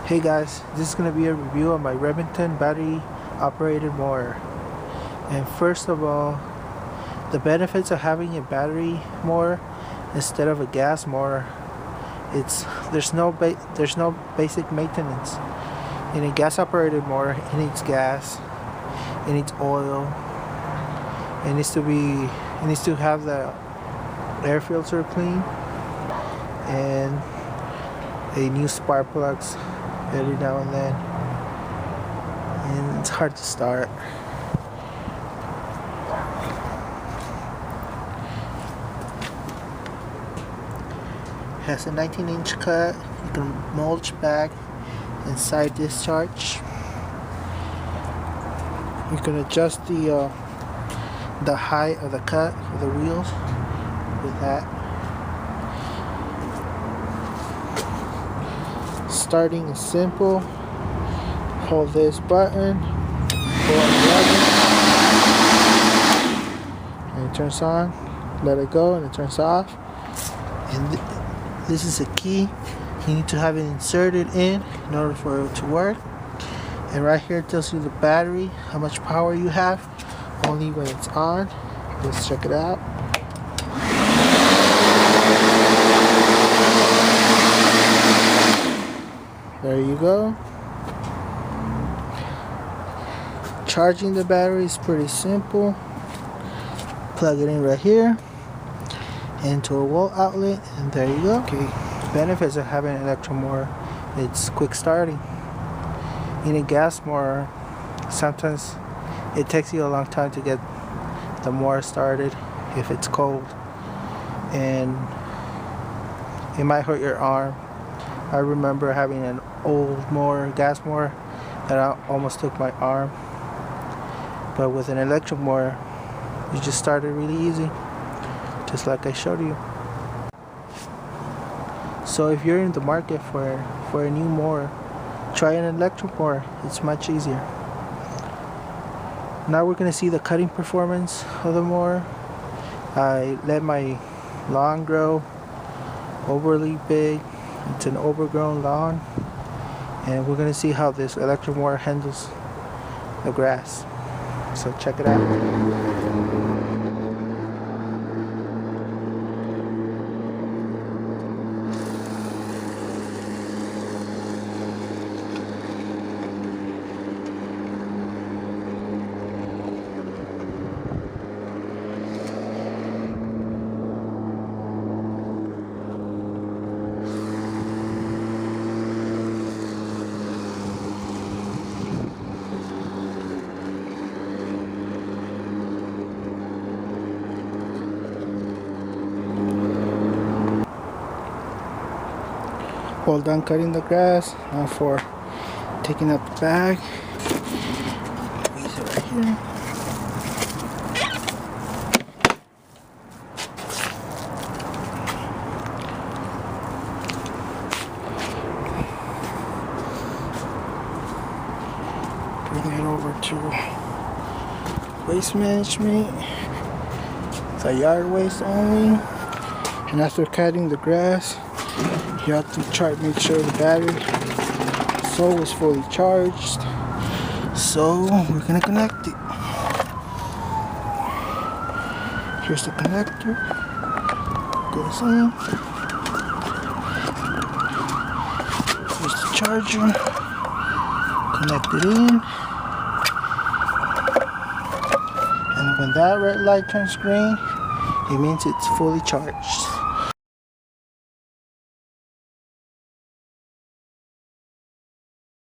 Hey guys, this is going to be a review of my Remington battery operated mower. And first of all, the benefits of having a battery mower instead of a gas mower, there's no basic maintenance. In a gas operated mower, it needs gas, it needs oil, it needs to have the air filter clean, and a new spark plugs every now and then, and it's hard to start. It has a 19-inch cut. You can mulch back and side discharge. You can adjust the height of the cut of the wheels with that. Starting is simple. Hold this button, pull on the lever, and it turns on. Let it go and it turns off. And this is a key. You need to have it inserted in order for it to work. And right here it tells you the battery, how much power you have, only when it's on. Let's check it out. There you go. Charging the battery is pretty simple. Plug it in right here into a wall outlet, and there you go. Okay, benefits of having an electric mower: it's quick starting. In a gas mower, sometimes it takes you a long time to get the mower started if it's cold, and it might hurt your arm. I remember having an old gas mower that almost took my arm, but with an electric mower you just started really easy, just like I showed you. So if you're in the market for a new mower, try an electric mower. It's much easier. Now we're going to see the cutting performance of the mower. I let my lawn grow overly big. It's an overgrown lawn, and we're going to see how this electric mower handles the grass. So check it out. Well done cutting the grass. Now for taking out the bag. Use it right here. Bring it over to waste management. It's a yard waste only. And after cutting the grass, you have to make sure the battery is fully charged. So we're gonna connect it. Here's the connector. Goes in. Here's the charger. Connect it in. And when that red light turns green, it means it's fully charged.